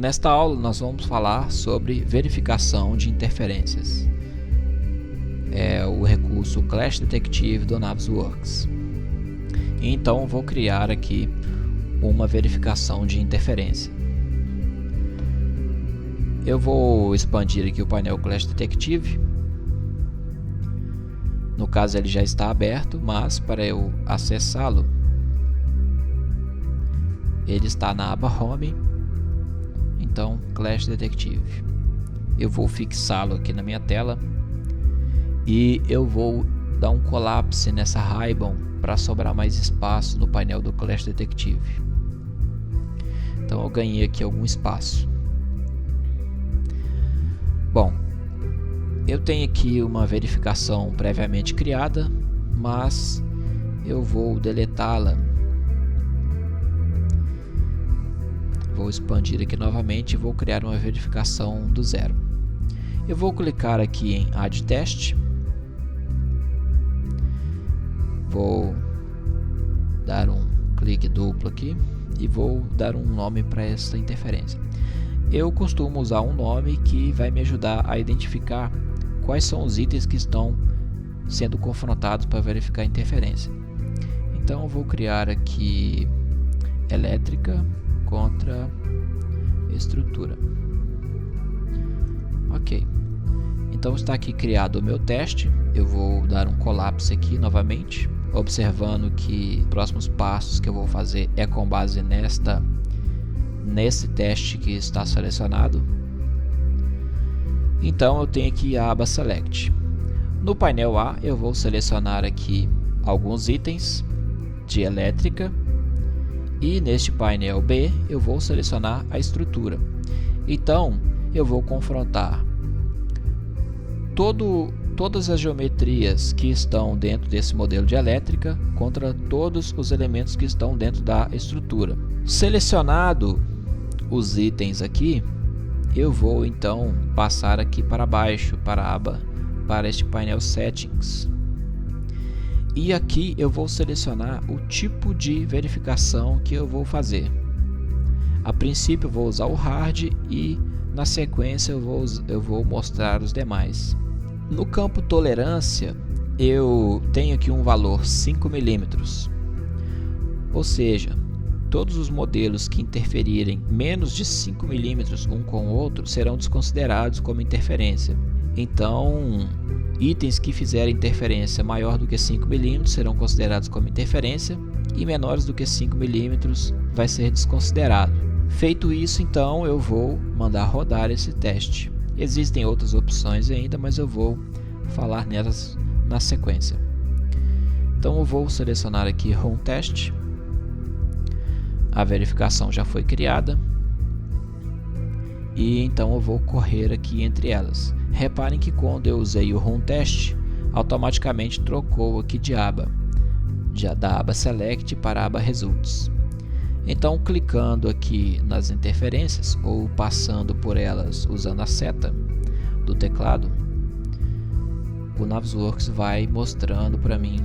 Nesta aula nós vamos falar sobre verificação de interferências. É o recurso Clash Detective do Navisworks. Então vou criar aqui uma verificação de interferência. Eu vou expandir aqui o painel Clash Detective. No caso ele já está aberto, mas para eu acessá-lo, ele está na aba Home. Então, Clash Detective. Eu vou fixá-lo aqui na minha tela e eu vou dar um colapse nessa Ribbon para sobrar mais espaço no painel do Clash Detective. Então eu ganhei aqui algum espaço. Bom, eu tenho aqui uma verificação previamente criada, mas eu vou deletá-la. Vou expandir aqui novamente e vou criar uma verificação do zero. Eu vou clicar aqui em Add Test. Vou dar um clique duplo aqui e vou dar um nome para essa interferência. Eu costumo usar um nome que vai me ajudar a identificar quais são os itens que estão sendo confrontados para verificar a interferência. Então eu vou criar aqui elétrica contra estrutura. Ok, então está aqui criado o meu teste. Eu vou dar um colapse aqui novamente, observando que os próximos passos que eu vou fazer é com base nesse teste que está selecionado. Então eu tenho aqui a aba Select. No painel A eu vou selecionar aqui alguns itens de elétrica. E neste painel B eu vou selecionar a Então eu vou confrontar todas as geometrias que estão dentro desse modelo de elétrica contra todos os elementos que estão dentro da estrutura. Selecionado os itens aqui, eu vou então passar aqui para baixo para este painel Settings. E aqui eu vou selecionar o tipo de verificação que eu vou fazer. A princípio eu vou usar o Hard e na sequência eu vou mostrar os demais. No campo Tolerância eu tenho aqui um valor 5 mm. Ou seja, todos os modelos que interferirem menos de 5 mm um com o outro serão desconsiderados como interferência. Então, itens que fizerem interferência maior do que 5 mm serão considerados como interferência e menores do que 5 mm vai ser desconsiderado. Feito isso, então eu vou mandar rodar esse teste. Existem outras opções ainda, mas eu vou falar nelas na sequência. Então eu vou selecionar aqui Run Test. A verificação já foi criada. E então eu vou correr aqui entre elas. Reparem que quando eu usei o Run Test, automaticamente trocou aqui de aba, da aba Select para a aba Results. Então, clicando aqui nas interferências ou passando por elas usando a seta do teclado, o Navisworks vai mostrando para mim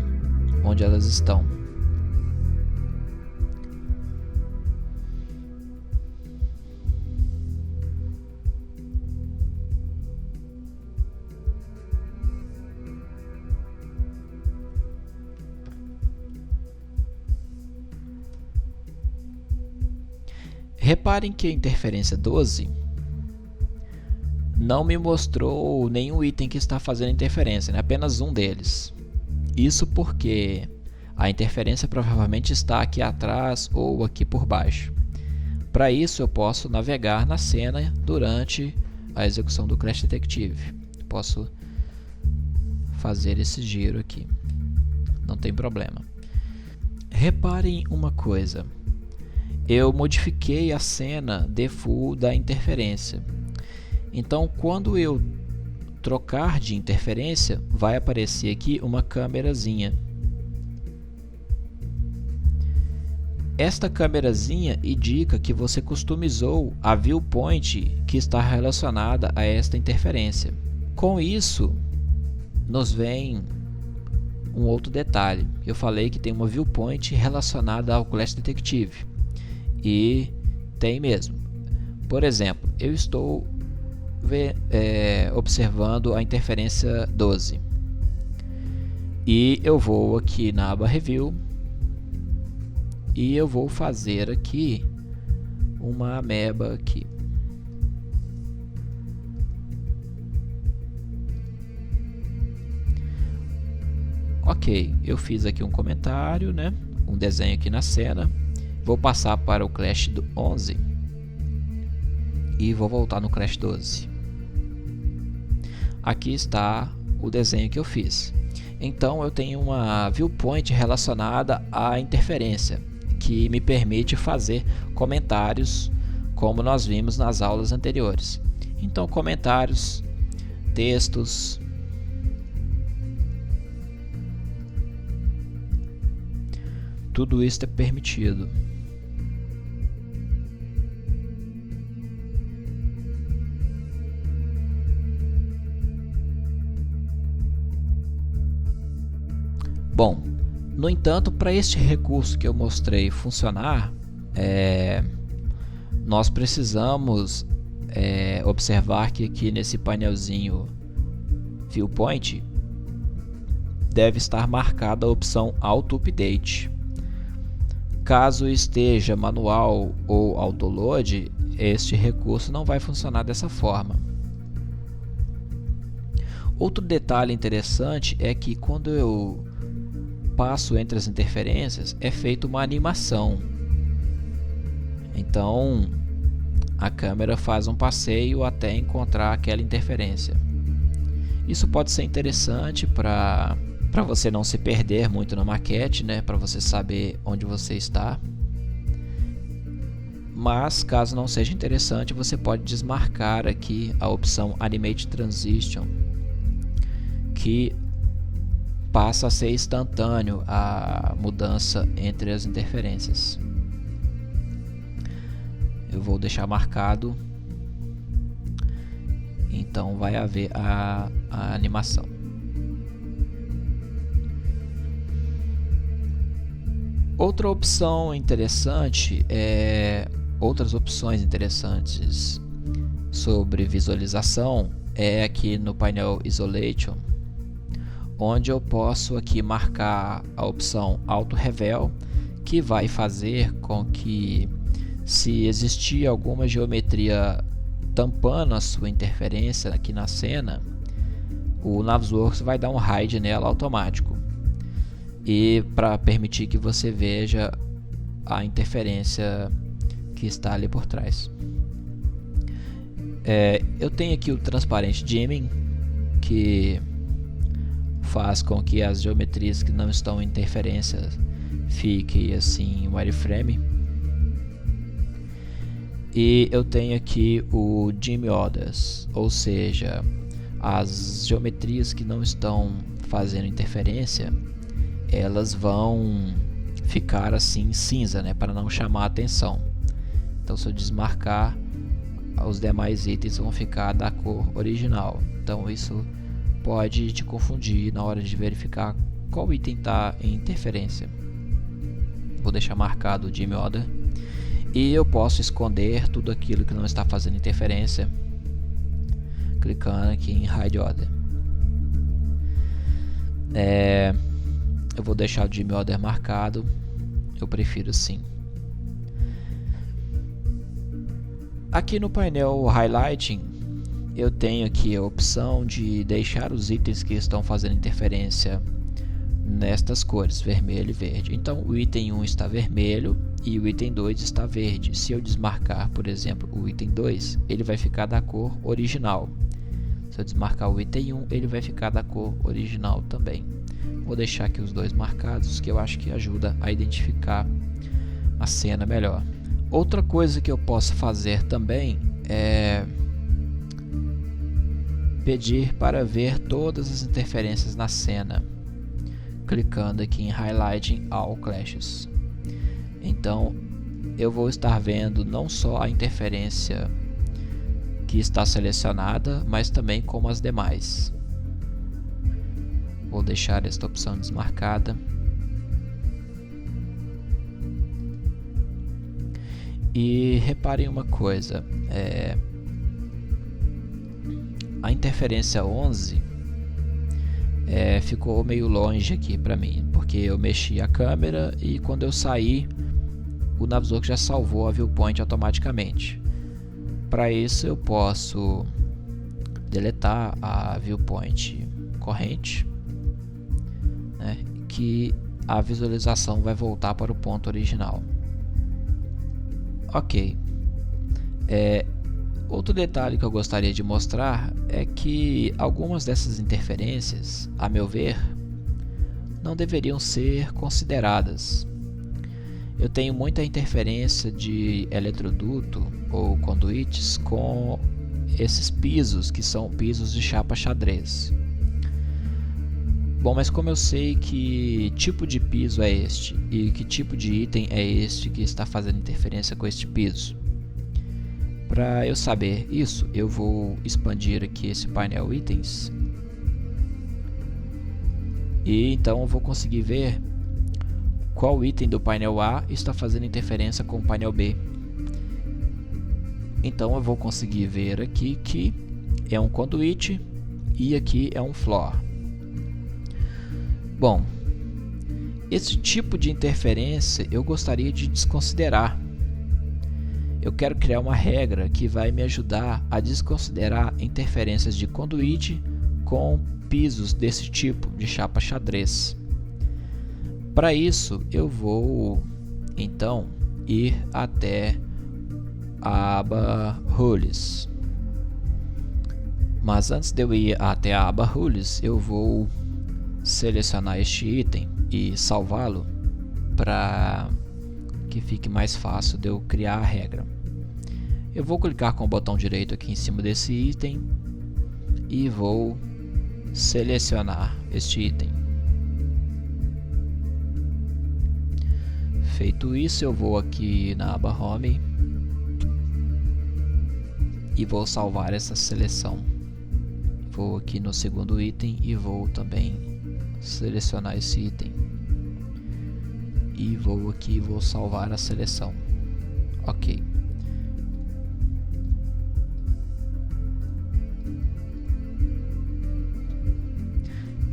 onde elas estão. Reparem que a interferência 12 não me mostrou nenhum item que está fazendo interferência, né? Apenas um deles. Isso porque a interferência provavelmente está aqui atrás ou aqui por baixo. Para isso eu posso navegar na cena durante a execução do Clash Detective. Posso fazer esse giro aqui, não tem problema. Reparem uma coisa. Eu modifiquei a cena default da interferência. Então, quando eu trocar de interferência, vai aparecer aqui uma câmerazinha. Esta câmerazinha indica que você customizou a viewpoint que está relacionada a esta interferência. Com isso, nos vem um outro detalhe. Eu falei que tem uma viewpoint relacionada ao Clash Detective. E tem mesmo. Por exemplo, eu estou observando a interferência 12 e eu vou aqui na aba Review e eu vou fazer aqui uma ameba aqui. Ok, eu fiz aqui um comentário, né? Um desenho aqui na cena. Vou passar para o Clash do 11 e vou voltar no Clash 12. Aqui está o desenho que eu fiz. Então eu tenho uma viewpoint relacionada à interferência, que me permite fazer comentários como nós vimos nas aulas anteriores. Então comentários, textos, tudo isso é permitido. Bom, no entanto, para este recurso que eu mostrei funcionar, nós precisamos observar que aqui nesse painelzinho Viewpoint deve estar marcada a opção Auto Update. Caso esteja manual ou autoload, este recurso não vai funcionar dessa forma. Outro detalhe interessante é que quando eu passo entre as interferências, é feita uma animação. Então a câmera faz um passeio até encontrar aquela interferência. Isso pode ser interessante para você não se perder muito na maquete, né? Para você saber onde você está. Mas caso não seja interessante, você pode desmarcar aqui a opção Animate Transition, que passa a ser instantâneo a mudança entre as interferências. Eu vou deixar marcado, então vai haver a animação. Outra opção interessante outras opções interessantes sobre visualização é aqui no painel Isolation, onde eu posso aqui marcar a opção Auto Reveal, que vai fazer com que, se existir alguma geometria tampando a sua interferência aqui na cena, o Navisworks vai dar um hide nela automático, e para permitir que você veja a interferência que está ali por trás. Eu tenho aqui o Transparent Dimming, que faz com que as geometrias que não estão em interferência fiquem assim em wireframe. E eu tenho aqui o Dim Others, ou seja, as geometrias que não estão fazendo interferência, elas vão ficar assim cinza, né, para não chamar a atenção. Então, se eu desmarcar, os demais itens vão ficar da cor original. Então isso pode te confundir na hora de verificar qual item está em interferência. Vou deixar marcado o Dim Other. E eu posso esconder tudo aquilo que não está fazendo interferência, clicando aqui em Hide Other. Eu vou deixar o Dim Other marcado, eu prefiro sim. Aqui no painel Highlighting, eu tenho aqui a opção de deixar os itens que estão fazendo interferência nestas cores, vermelho e verde. Então o item 1 está vermelho e o item 2 está verde. Se eu desmarcar, por exemplo, o item 2, ele vai ficar da cor original. Se eu desmarcar o item 1, ele vai ficar da cor original também. Vou deixar aqui os dois marcados, que eu acho que ajuda a identificar a cena melhor. Outra coisa que eu posso fazer também é pedir para ver todas as interferências na cena, clicando aqui em Highlighting All Clashes. Então eu vou estar vendo não só a interferência que está selecionada, mas também como as demais. Vou deixar esta opção desmarcada. E reparem uma coisa, a interferência 11 ficou meio longe aqui para mim, porque eu mexi a câmera e quando eu saí, o Navisworks já salvou a viewpoint automaticamente. Para isso eu posso deletar a viewpoint corrente, né, que a visualização vai voltar para o ponto original. Ok. Outro detalhe que eu gostaria de mostrar é que algumas dessas interferências, a meu ver, não deveriam ser consideradas. Eu tenho muita interferência de eletroduto ou conduítes com esses pisos, que são pisos de chapa xadrez. Bom, mas como eu sei que tipo de piso é este e que tipo de item é este que está fazendo interferência com este piso? Para eu saber isso, eu vou expandir aqui esse painel itens e então eu vou conseguir ver qual item do painel A está fazendo interferência com o painel B. Então eu vou conseguir ver aqui que é um conduíte e aqui é um floor. Bom, esse tipo de interferência eu gostaria de desconsiderar. Eu quero criar uma regra que vai me ajudar a desconsiderar interferências de conduíte com pisos desse tipo de chapa xadrez. Para isso eu vou então ir até a aba Rules. Mas antes de eu ir até a aba Rules, eu vou selecionar este item e salvá-lo para que fique mais fácil de eu criar a regra. Eu vou clicar com o botão direito aqui em cima desse item e vou selecionar este item. Feito isso, eu vou aqui na aba Home e vou salvar essa seleção. Vou aqui no segundo item e vou também selecionar esse item. E vou aqui e vou salvar a seleção. Ok.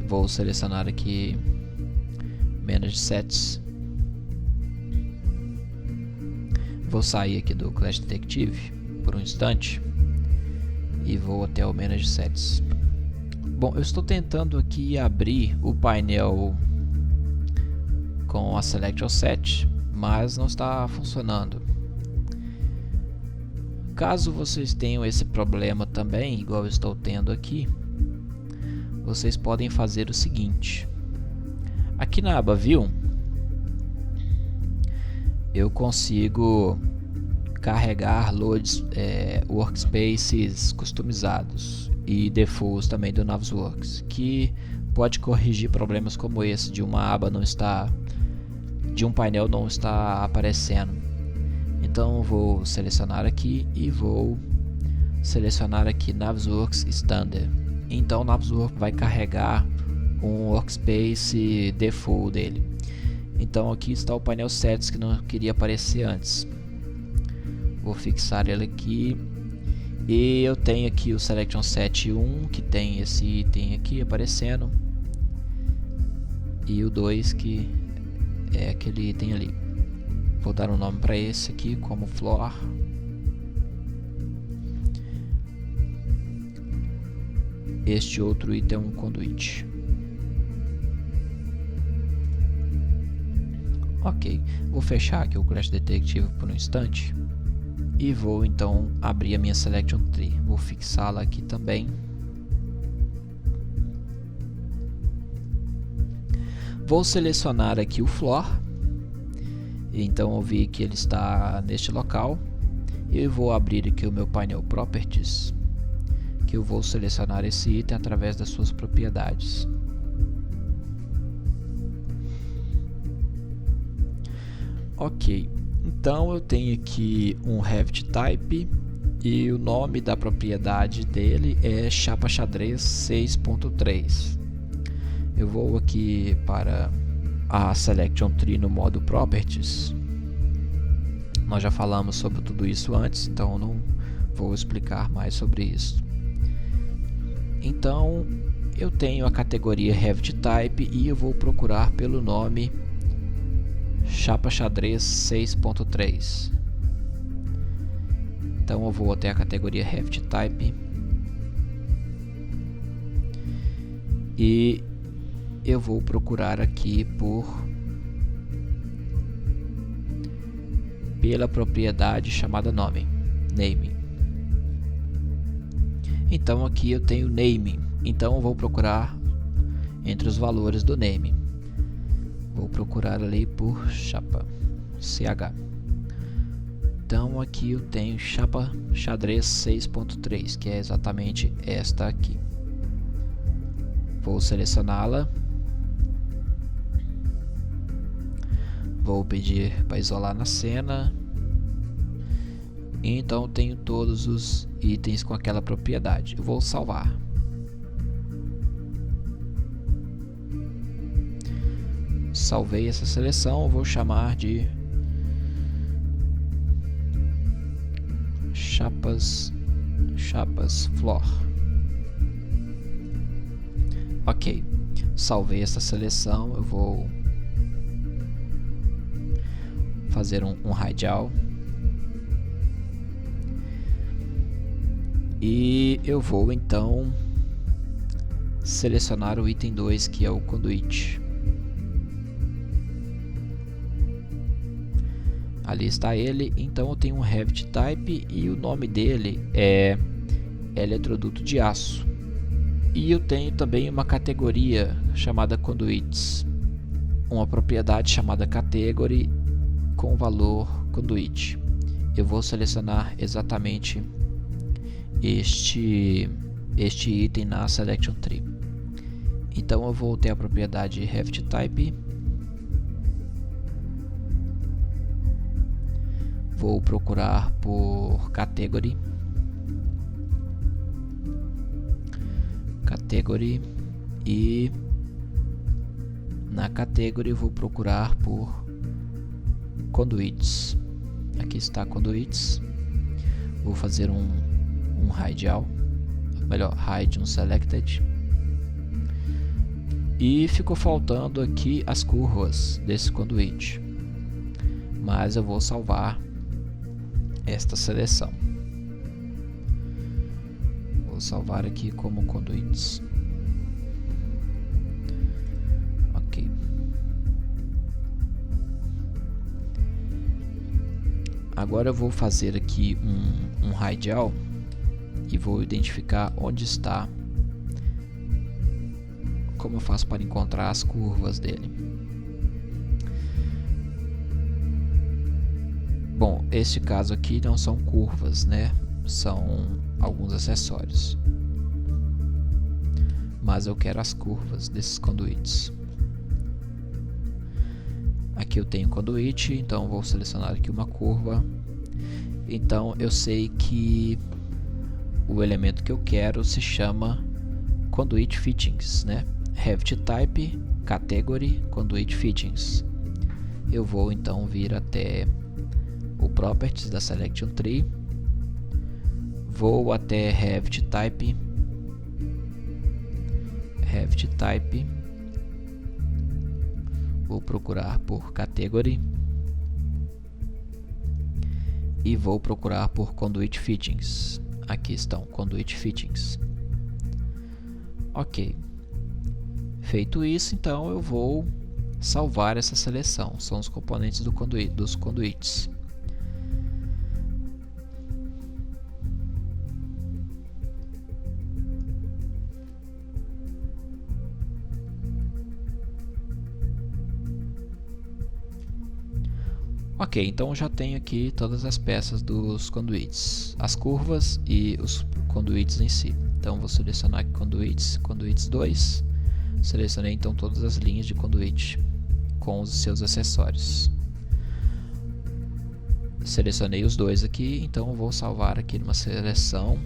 Vou selecionar aqui Manage Sets. Vou sair aqui do Clash Detective por um instante e vou até o Manage Sets. Bom, eu estou tentando aqui abrir o painel com a Selection Set, mas não está funcionando. Caso vocês tenham esse problema também, igual eu estou tendo aqui, vocês podem fazer o seguinte. Aqui na aba View, eu consigo carregar loads, workspaces customizados e defaults também do Navisworks, que pode corrigir problemas como esse de uma aba não estar, de um painel não estar aparecendo. Então vou selecionar aqui e vou selecionar aqui Navisworks Standard. Então o Navisworks vai carregar um workspace default dele. Então aqui está o painel Sets que não queria aparecer antes. Vou fixar ele aqui. E eu tenho aqui o Selection Set 1 que tem esse item aqui aparecendo. E o 2 que é aquele item ali. Vou dar um nome para esse aqui como Floor. Este outro item é um conduíte. Ok, vou fechar aqui o Clash Detective por um instante e vou então abrir a minha Selection Tree. Vou fixá-la aqui também. Vou selecionar aqui o Floor. Então eu vi que ele está neste local. Eu vou abrir aqui o meu painel Properties, que eu vou selecionar esse item através das suas propriedades. Ok, então eu tenho aqui um Revit Type e o nome da propriedade dele é Chapa Xadrez 6.3. Eu vou aqui para a Selection Tree no modo Properties Nós já falamos sobre tudo isso antes, então não vou explicar mais sobre isso. Então eu tenho a categoria Revit Type e eu vou procurar pelo nome Chapa Xadrez 6.3. Então eu vou até a categoria Revit Type e eu vou procurar aqui pela propriedade chamada name. Então aqui eu tenho naming, então eu vou procurar entre os valores do name. Vou procurar ali por chapa CH. Então aqui eu tenho chapa xadrez 6.3, que é exatamente esta aqui. Vou selecioná-la. Vou pedir para isolar na cena. Então tenho todos os itens com aquela propriedade. Eu vou salvar. Salvei essa seleção, vou chamar de chapas floor. Ok, salvei essa seleção, eu vou fazer um radial e eu vou então selecionar o item 2, que é o conduit. Ali está ele. Então eu tenho um Revit Type e o nome dele é eletroduto de aço. E eu tenho também uma categoria chamada Conduits, uma propriedade chamada Category com valor Conduit. Eu vou selecionar exatamente este item na Selection Tree. Então eu vou ter a propriedade Revit Type. Vou procurar por Category. E na Category vou procurar por Conduits. Aqui está Conduits. Vou fazer um radial, melhor, hide unselected. E ficou faltando aqui as curvas desse conduit, mas eu vou salvar esta seleção. Vou salvar aqui como conduits. Ok. Agora eu vou fazer aqui um radial e vou identificar onde está. Como eu faço para encontrar as curvas dele? Bom, este caso aqui não são curvas, né? São alguns acessórios. Mas eu quero as curvas desses conduits. Aqui eu tenho conduit, então vou selecionar aqui uma curva. Então eu sei que o elemento que eu quero se chama Conduit Fittings, né? Revit Type, Category, Conduit Fittings. Eu vou então vir até o Properties da Selection Tree. Vou até Revit Type. Vou procurar por Category. E vou procurar por Conduit Fittings. Aqui estão, Conduit Fittings. Ok. Feito isso, então eu vou salvar essa seleção. São os componentes dos conduits. Ok, então já tenho aqui todas as peças dos conduits, as curvas e os conduits em si. Então vou selecionar aqui conduits 2. Selecionei então todas as linhas de conduit com os seus acessórios. Selecionei os dois aqui, então vou salvar aqui numa seleção.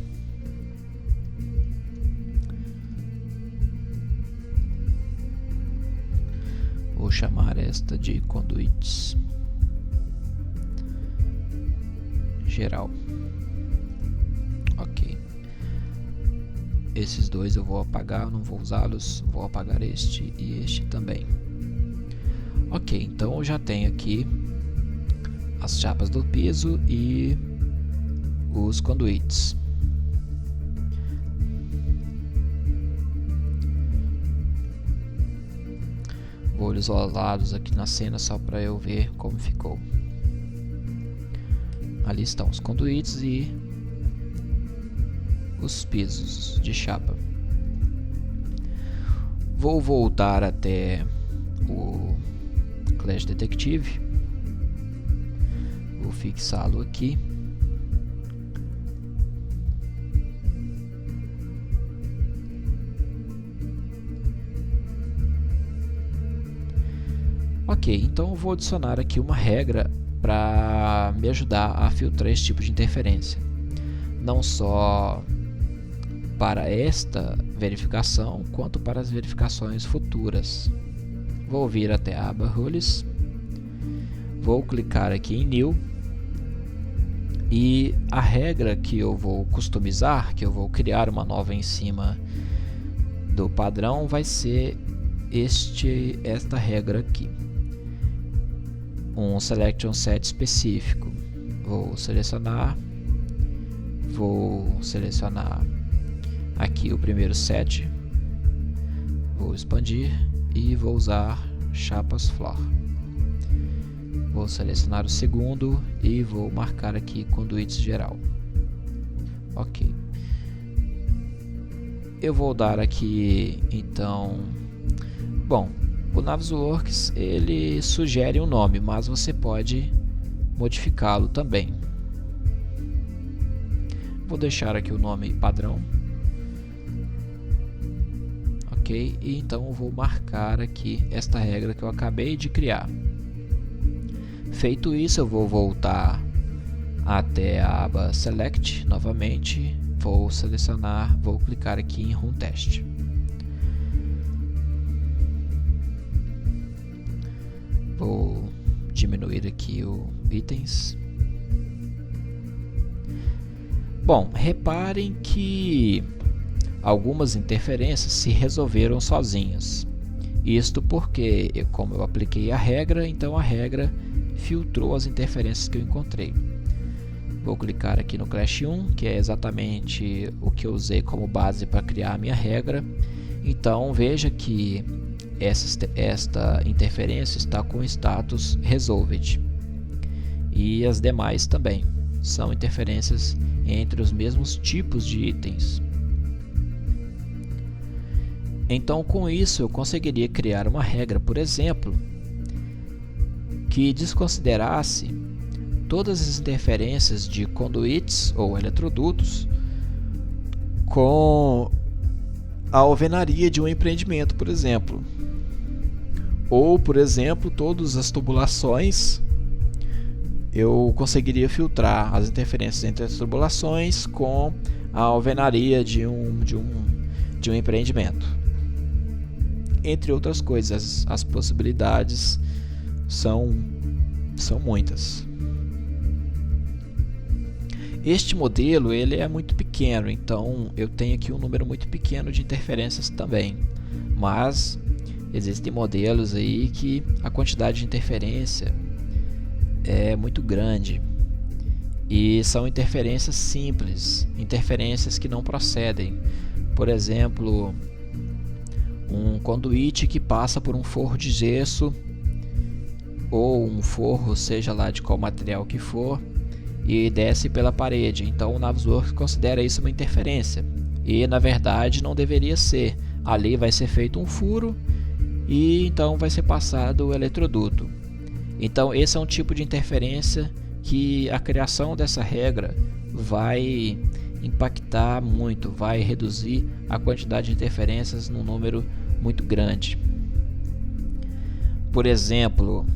Vou chamar esta de conduits. geral. Ok. Esses dois eu vou apagar, não vou usá-los. Vou apagar este e este também. Ok, então eu já tenho aqui as chapas do piso e os conduítes. Vou isolados aqui na cena só para eu ver como ficou. Ali estão os conduítes e os pisos de chapa. Vou voltar até o Clash Detective. Vou fixá-lo aqui. Ok, então eu vou adicionar aqui uma regra para me ajudar a filtrar esse tipo de interferência. Não só para esta verificação, quanto para as verificações futuras. Vou vir até a aba Rules. Vou clicar aqui em New. E a regra que eu vou customizar, que eu vou criar uma nova em cima do padrão, vai ser esta regra aqui. Um selection set específico. Vou selecionar aqui o primeiro set, vou expandir e vou usar chapas floor. Vou selecionar o segundo e vou marcar aqui conduítes geral. Ok. Eu vou dar aqui então, bom, o Navisworks ele sugere um nome, mas você pode modificá-lo também. Vou deixar aqui o nome padrão. Ok, e então eu vou marcar aqui esta regra que eu acabei de criar. Feito isso, eu vou voltar até a aba Select novamente. Vou selecionar, vou clicar aqui em Run Test. Vou diminuir aqui o itens. Bom, reparem que algumas interferências se resolveram sozinhas. Isto porque, como eu apliquei a regra, então a regra filtrou as interferências que eu encontrei. Vou clicar aqui no Clash 1, que é exatamente o que eu usei como base para criar a minha regra. Então veja que esta interferência está com status Resolved. E as demais também são interferências entre os mesmos tipos de itens. Então, com isso, eu conseguiria criar uma regra, por exemplo, que desconsiderasse todas as interferências de conduítes ou eletrodutos com a alvenaria de um empreendimento, por exemplo. Ou, por exemplo, todas as tubulações. Eu conseguiria filtrar as interferências entre as tubulações com a alvenaria de um empreendimento. Entre outras coisas, as possibilidades são muitas. Este modelo ele é muito pequeno, então eu tenho aqui um número muito pequeno de interferências também. Mas existem modelos aí que a quantidade de interferência é muito grande e são interferências simples, interferências que não procedem. Por exemplo, um conduíte que passa por um forro de gesso ou um forro, seja lá de qual material que for, e desce pela parede. Então o Navisworks considera isso uma interferência e na verdade não deveria ser. Ali vai ser feito um furo e então vai ser passado o eletroduto. Então esse é um tipo de interferência que a criação dessa regra vai impactar muito, vai reduzir a quantidade de interferências num número muito grande. Por exemplo,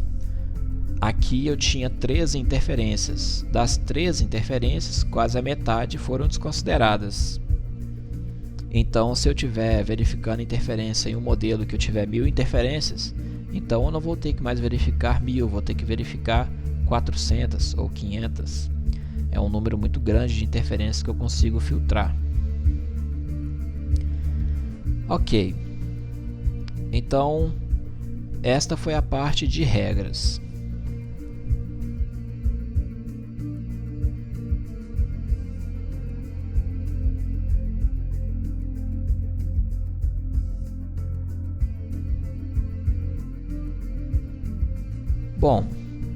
aqui eu tinha 13 interferências. Das 13 interferências, quase a metade foram desconsideradas. Então, se eu estiver verificando interferência em um modelo que eu tiver 1000 interferências, então eu não vou ter que mais verificar 1000, vou ter que verificar 400 ou 500. É um número muito grande de interferências que eu consigo filtrar. Ok, então esta foi a parte de regras. Bom,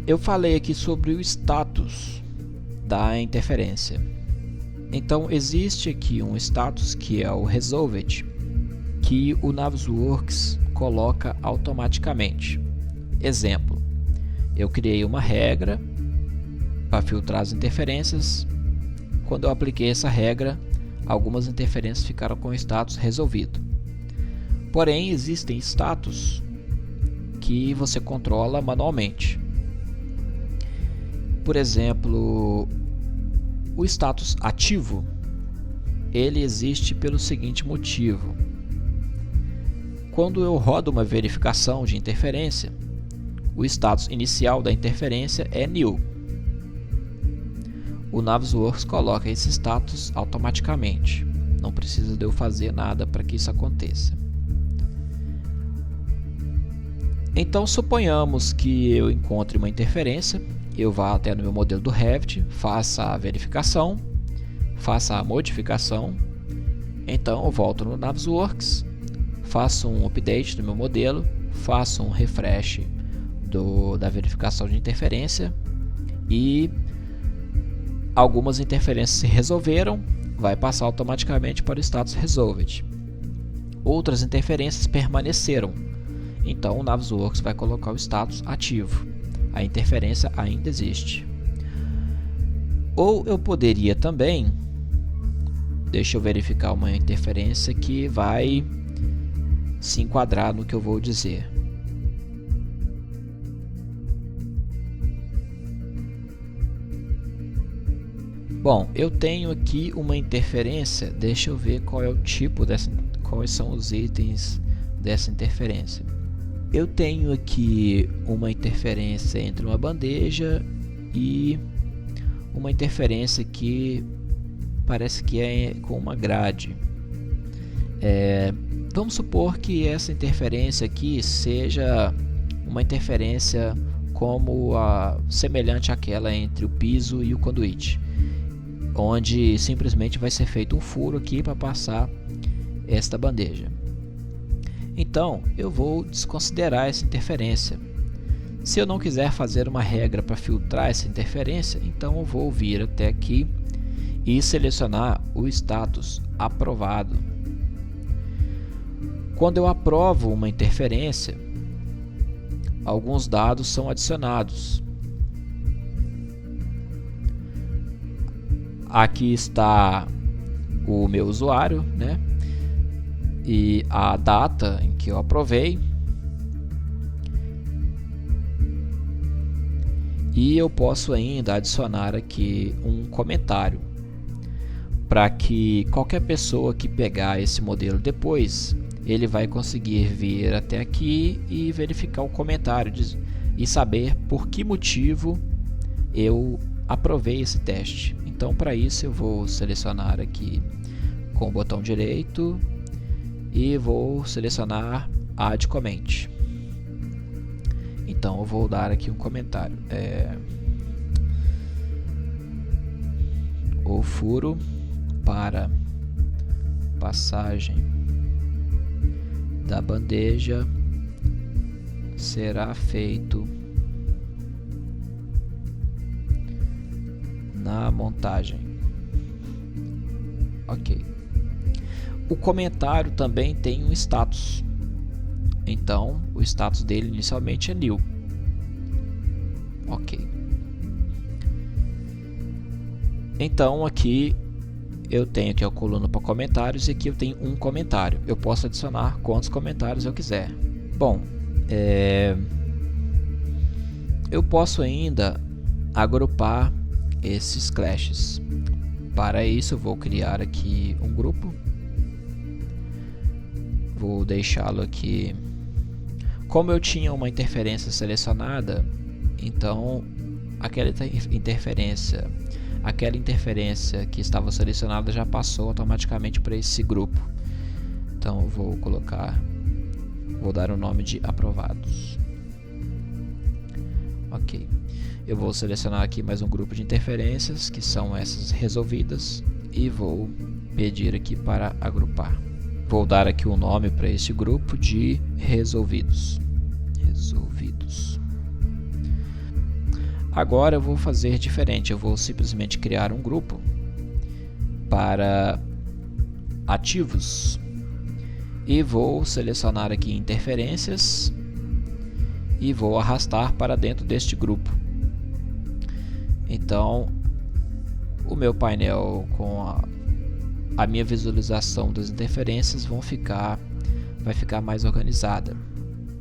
eu falei aqui sobre o status da interferência. Então existe aqui um status que é o Resolved, que o Navisworks coloca automaticamente. Exemplo, eu criei uma regra para filtrar as interferências. Quando eu apliquei essa regra, algumas interferências ficaram com o status resolvido. Porém, existem status que você controla manualmente. Por exemplo, o status ativo, ele existe pelo seguinte motivo. Quando eu rodo uma verificação de interferência, o status inicial da interferência é nil. O Navisworks coloca esse status automaticamente. Não precisa de eu fazer nada para que isso aconteça. Então, suponhamos que eu encontre uma interferência, eu vá até no meu modelo do Revit, faça a verificação, faça a modificação, então eu volto no Navisworks, faço um update do meu modelo, faço um refresh da verificação de interferência e algumas interferências se resolveram, vai passar automaticamente para o status Resolved. Outras interferências permaneceram. Então o Navisworks vai colocar o status ativo. A interferência ainda existe. Ou eu poderia também, deixa eu verificar uma interferência que vai se enquadrar no que eu vou dizer. Bom, eu tenho aqui uma interferência, deixa eu ver qual é o tipo dessa, quais são os itens dessa interferência. Eu tenho aqui uma interferência entre uma bandeja e uma interferência que parece que é com uma grade. Vamos supor que essa interferência aqui seja uma interferência semelhante àquela entre o piso e o conduíte, onde simplesmente vai ser feito um furo aqui para passar esta bandeja. Então, eu vou desconsiderar essa interferência. Se eu não quiser fazer uma regra para filtrar essa interferência, então eu vou vir até aqui e selecionar o status aprovado. Quando eu aprovo uma interferência, alguns dados são adicionados. Aqui está o meu usuário, né? E a data em que eu aprovei, e eu posso ainda adicionar aqui um comentário para que qualquer pessoa que pegar esse modelo depois, ele vai conseguir vir até aqui e verificar o comentário e saber por que motivo eu aprovei esse teste. Então, para isso eu vou selecionar aqui com o botão direito e vou selecionar Add Comment. Então eu vou dar aqui um comentário. O furo para passagem da bandeja será feito na montagem. Ok. O comentário também tem um status. Então, o status dele inicialmente é nil. Ok. Então, aqui eu tenho aqui a coluna para comentários e aqui eu tenho um comentário. Eu posso adicionar quantos comentários eu quiser. Bom, eu posso ainda agrupar esses clashes. Para isso, eu vou criar aqui um grupo. Vou deixá-lo aqui. Como eu tinha uma interferência selecionada, então aquela interferência, aquela interferência que estava selecionada já passou automaticamente para esse grupo. Então eu vou dar o nome de aprovados. Ok, eu vou selecionar aqui mais um grupo de interferências, que são essas resolvidas, e vou pedir aqui para agrupar. Vou dar aqui um nome para este grupo de resolvidos. Agora eu vou fazer diferente, eu vou simplesmente criar um grupo para ativos e vou selecionar aqui interferências e vou arrastar para dentro deste grupo. Então o meu painel com a minha visualização das interferências vai ficar mais organizada.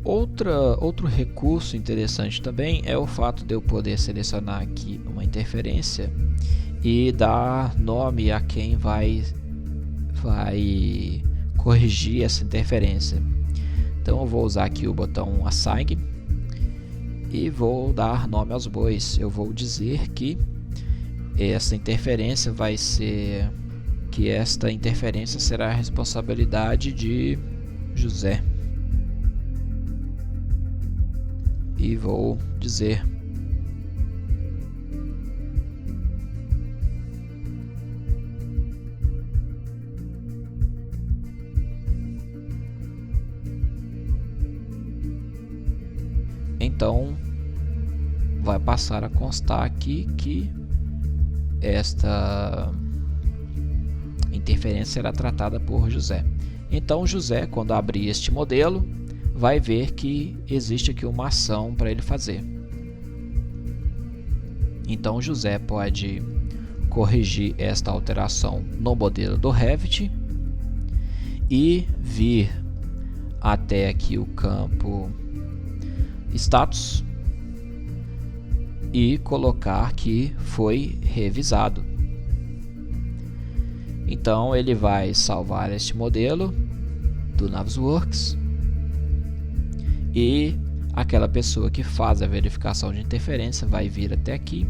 Outro recurso interessante também é o fato de eu poder selecionar aqui uma interferência e dar nome a quem vai corrigir essa interferência. Então eu vou usar aqui o botão Assign e vou dar nome aos bois. Eu vou dizer que esta interferência será a responsabilidade de José. E vou dizer então vai passar a constar aqui que esta interferência será tratada por José. Então José, quando abrir este modelo, vai ver que existe aqui uma ação para ele fazer. Então José pode corrigir esta alteração no modelo do Revit e vir até aqui o campo status e colocar que foi revisado. Então ele vai salvar este modelo do Navisworks e aquela pessoa que faz a verificação de interferência vai vir até aqui,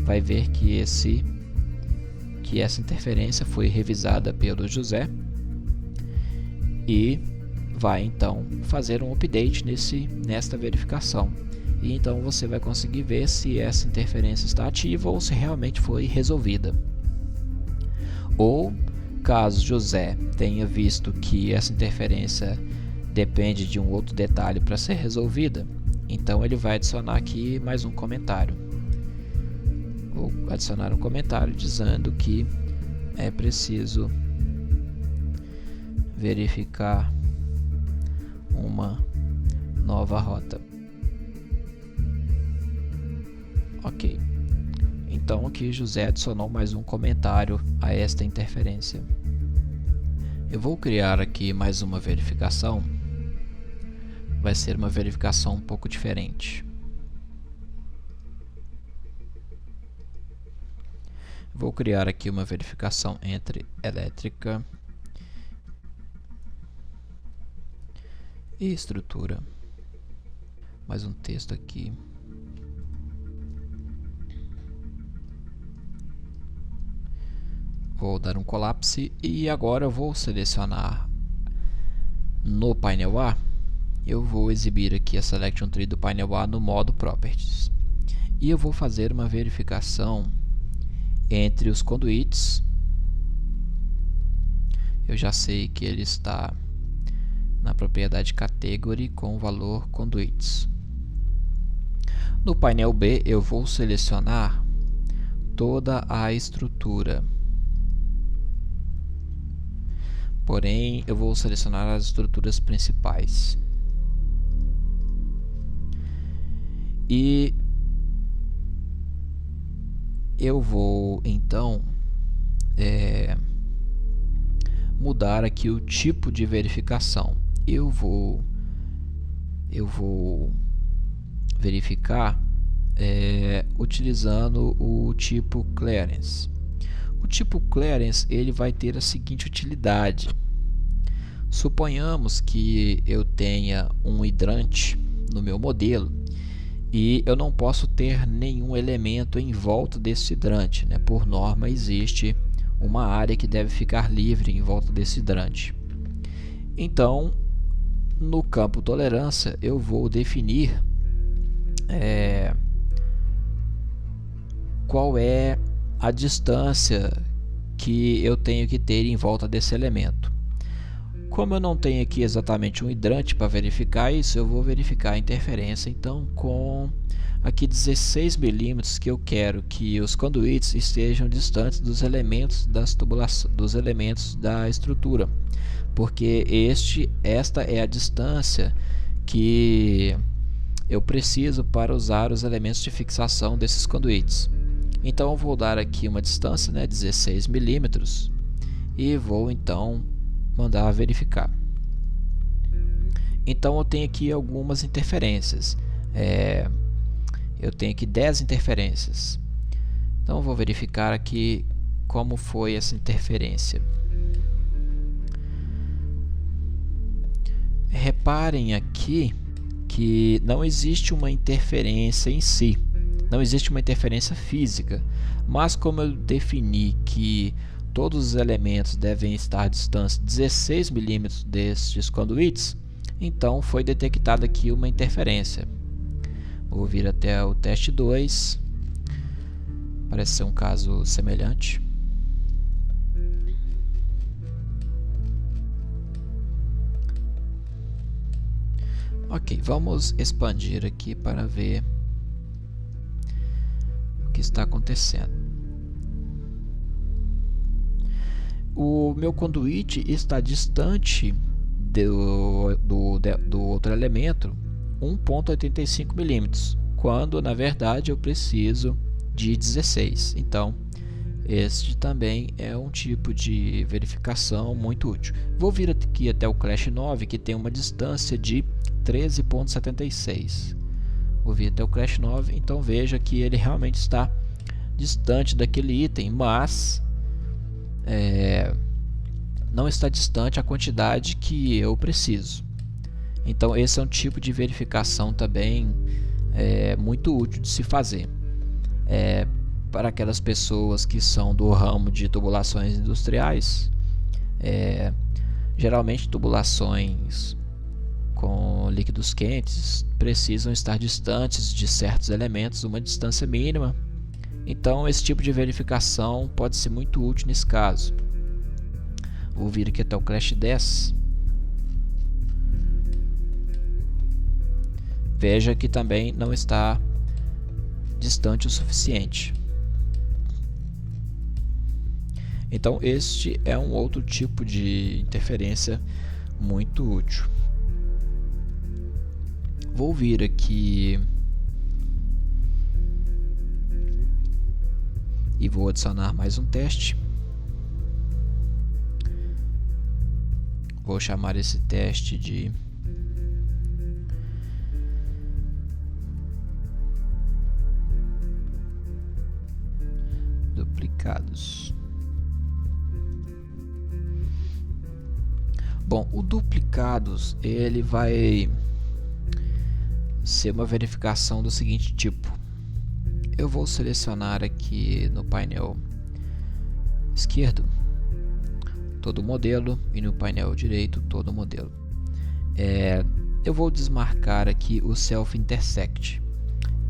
vai ver que essa interferência foi revisada pelo José e vai então fazer um update nesta verificação. E então você vai conseguir ver se essa interferência está ativa ou se realmente foi resolvida. Ou caso José tenha visto que essa interferência depende de um outro detalhe para ser resolvida, então ele vai adicionar aqui mais um comentário. Vou adicionar um comentário dizendo que é preciso verificar uma nova rota. Ok, então aqui José adicionou mais um comentário a esta interferência. Eu vou criar aqui mais uma verificação. Vai ser uma verificação um pouco diferente. Vou criar aqui uma verificação entre elétrica e estrutura. Mais um texto aqui. Vou dar um colapse e agora eu vou selecionar no painel A. Eu vou exibir aqui a Selection Tree do painel A no modo Properties. E eu vou fazer uma verificação entre os conduits. Eu já sei que ele está na propriedade Category com o valor Conduits. No painel B eu vou selecionar toda a estrutura. Porém, eu vou selecionar as estruturas principais. E eu vou então mudar aqui o tipo de verificação. Eu vou verificar utilizando o tipo Clearance. O tipo Clearance ele vai ter a seguinte utilidade. Suponhamos que eu tenha um hidrante no meu modelo e eu não posso ter nenhum elemento em volta desse hidrante, né? Por norma, existe uma área que deve ficar livre em volta desse hidrante. Então, no campo tolerância, eu vou definir qual é a distância que eu tenho que ter em volta desse elemento. Como eu não tenho aqui exatamente um hidrante para verificar isso, eu vou verificar a interferência então com aqui 16 milímetros, que eu quero que os conduítes estejam distantes dos elementos dos elementos da estrutura, porque esta é a distância que eu preciso para usar os elementos de fixação desses conduítes. Então eu vou dar aqui uma distância, 16 milímetros, e vou então mandar verificar. Então eu tenho aqui algumas interferências. Eu tenho aqui 10 interferências. Então eu vou verificar aqui como foi essa interferência. Reparem aqui que não existe uma interferência em si, não existe uma interferência física, mas como eu defini que todos os elementos devem estar distantes 16 milímetros destes conduítes, então foi detectada aqui uma interferência. Vou vir até o teste 2, parece ser um caso semelhante. Ok, vamos expandir aqui para ver o que está acontecendo. O meu conduíte está distante do outro elemento 1,85 milímetros, quando na verdade eu preciso de 16. Então este também é um tipo de verificação muito útil. Vou vir aqui até o Clash 9, que tem uma distância de 13,76. Vou vir até o Clash 9, então veja que ele realmente está distante daquele item, mas não está distante a quantidade que eu preciso. Então esse é um tipo de verificação também muito útil de se fazer. Para aquelas pessoas que são do ramo de tubulações industriais, geralmente tubulações com líquidos quentes precisam estar distantes de certos elementos uma distância mínima. Então esse tipo de verificação pode ser muito útil nesse caso. Vou vir aqui até o Clash 10. Veja que também não está distante o suficiente. Então este é um outro tipo de interferência muito útil. Vou vir aqui e vou adicionar mais um teste. Vou chamar esse teste de duplicados. Bom, o duplicados ele vai ser uma verificação do seguinte tipo. Eu vou selecionar aqui no painel esquerdo todo o modelo e no painel direito todo o modelo. Eu vou desmarcar aqui o Self Intersect,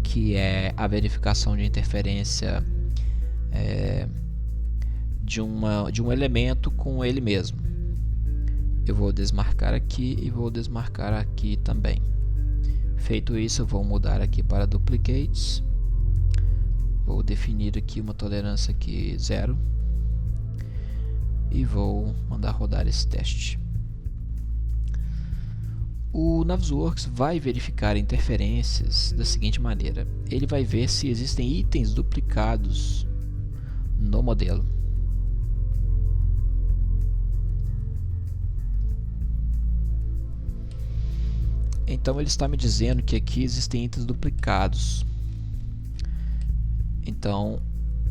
que é a verificação de interferência de um elemento com ele mesmo. Eu vou desmarcar aqui e vou desmarcar aqui também. Feito isso, eu vou mudar aqui para Duplicates. Vou definir aqui uma tolerância aqui 0 e vou mandar rodar esse teste. O Navisworks vai verificar interferências da seguinte maneira: ele vai ver se existem itens duplicados no modelo. Então ele está me dizendo que aqui existem itens duplicados. Então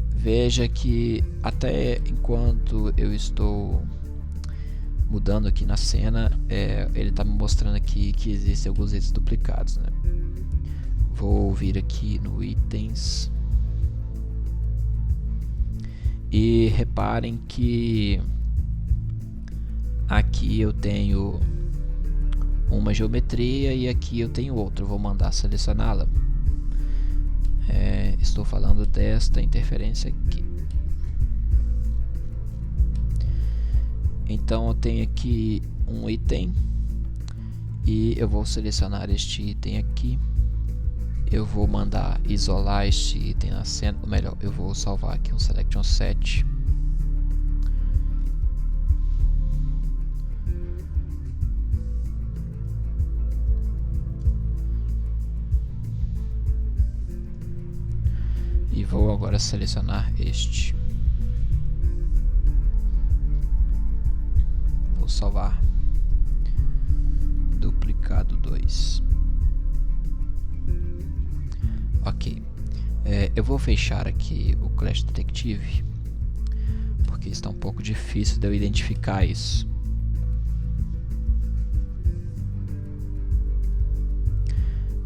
veja que até enquanto eu estou mudando aqui na cena, ele está me mostrando aqui que existem alguns itens duplicados, né? Vou vir aqui no itens e reparem que aqui eu tenho uma geometria e aqui eu tenho outra. Vou mandar selecioná-la. Estou falando desta interferência aqui. Então eu tenho aqui um item e eu vou selecionar este item aqui. Eu vou mandar isolar este item na cena, ou melhor, eu vou salvar aqui um selection set. E vou agora selecionar este. Vou salvar. Duplicado 2. Ok. Eu vou fechar aqui o Clash Detective, porque está um pouco difícil de eu identificar isso.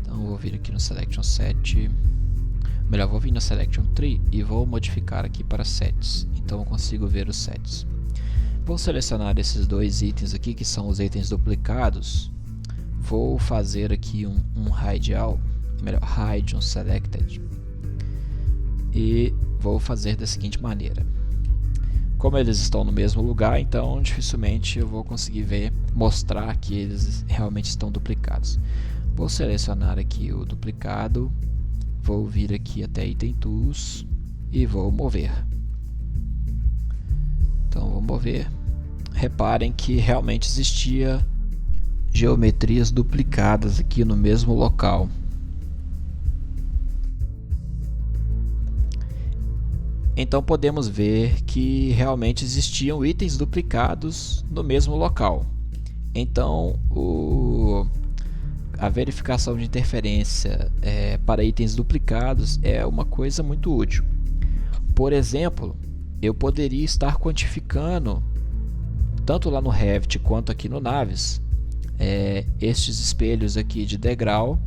Então vou vir aqui no Selection Set. Melhor, vou vir no Selection Tree e vou modificar aqui para Sets. Então eu consigo ver os sets. Vou selecionar esses dois itens aqui, que são os itens duplicados. Vou fazer aqui um hide all, melhor, hide on selected. E vou fazer da seguinte maneira. Como eles estão no mesmo lugar, então dificilmente eu vou conseguir mostrar que eles realmente estão duplicados. Vou selecionar aqui o duplicado. Vou vir aqui até Item Tools e vou mover. Então vou mover. Reparem que realmente existia geometrias duplicadas aqui no mesmo local. Então podemos ver que realmente existiam itens duplicados no mesmo local. Então a verificação de interferência para itens duplicados é uma coisa muito útil. Por exemplo, eu poderia estar quantificando, tanto lá no Revit quanto aqui no Navis, estes espelhos aqui de degrau.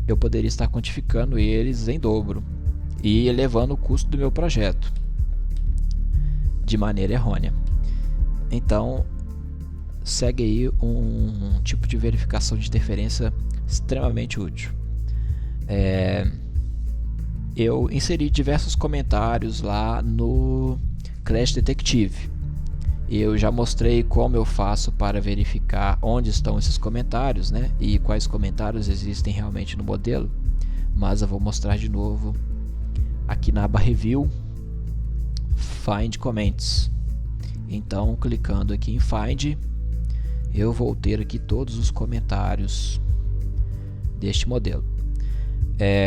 Eu poderia estar quantificando eles em dobro e elevando o custo do meu projeto de maneira errônea. Então segue aí um tipo de verificação de interferência extremamente útil. Eu inseri diversos comentários lá no Clash Detective. Eu já mostrei como eu faço para verificar onde estão esses comentários, né? E quais comentários existem realmente no modelo. Mas eu vou mostrar de novo aqui na aba Review, Find Comments. Então, clicando aqui em Find, eu vou ter aqui todos os comentários deste modelo.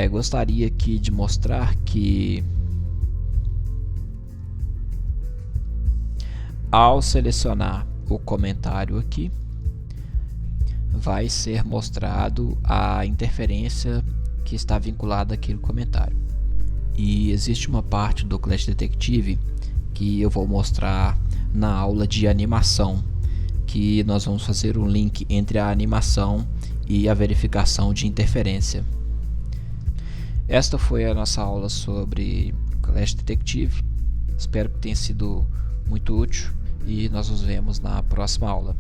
Gostaria aqui de mostrar que ao selecionar o comentário aqui, vai ser mostrado a interferência que está vinculada àquele comentário. E existe uma parte do Clash Detective que eu vou mostrar na aula de animação, que nós vamos fazer um link entre a animação e a verificação de interferência. Esta foi a nossa aula sobre Clash Detective. Espero que tenha sido muito útil e nós nos vemos na próxima aula.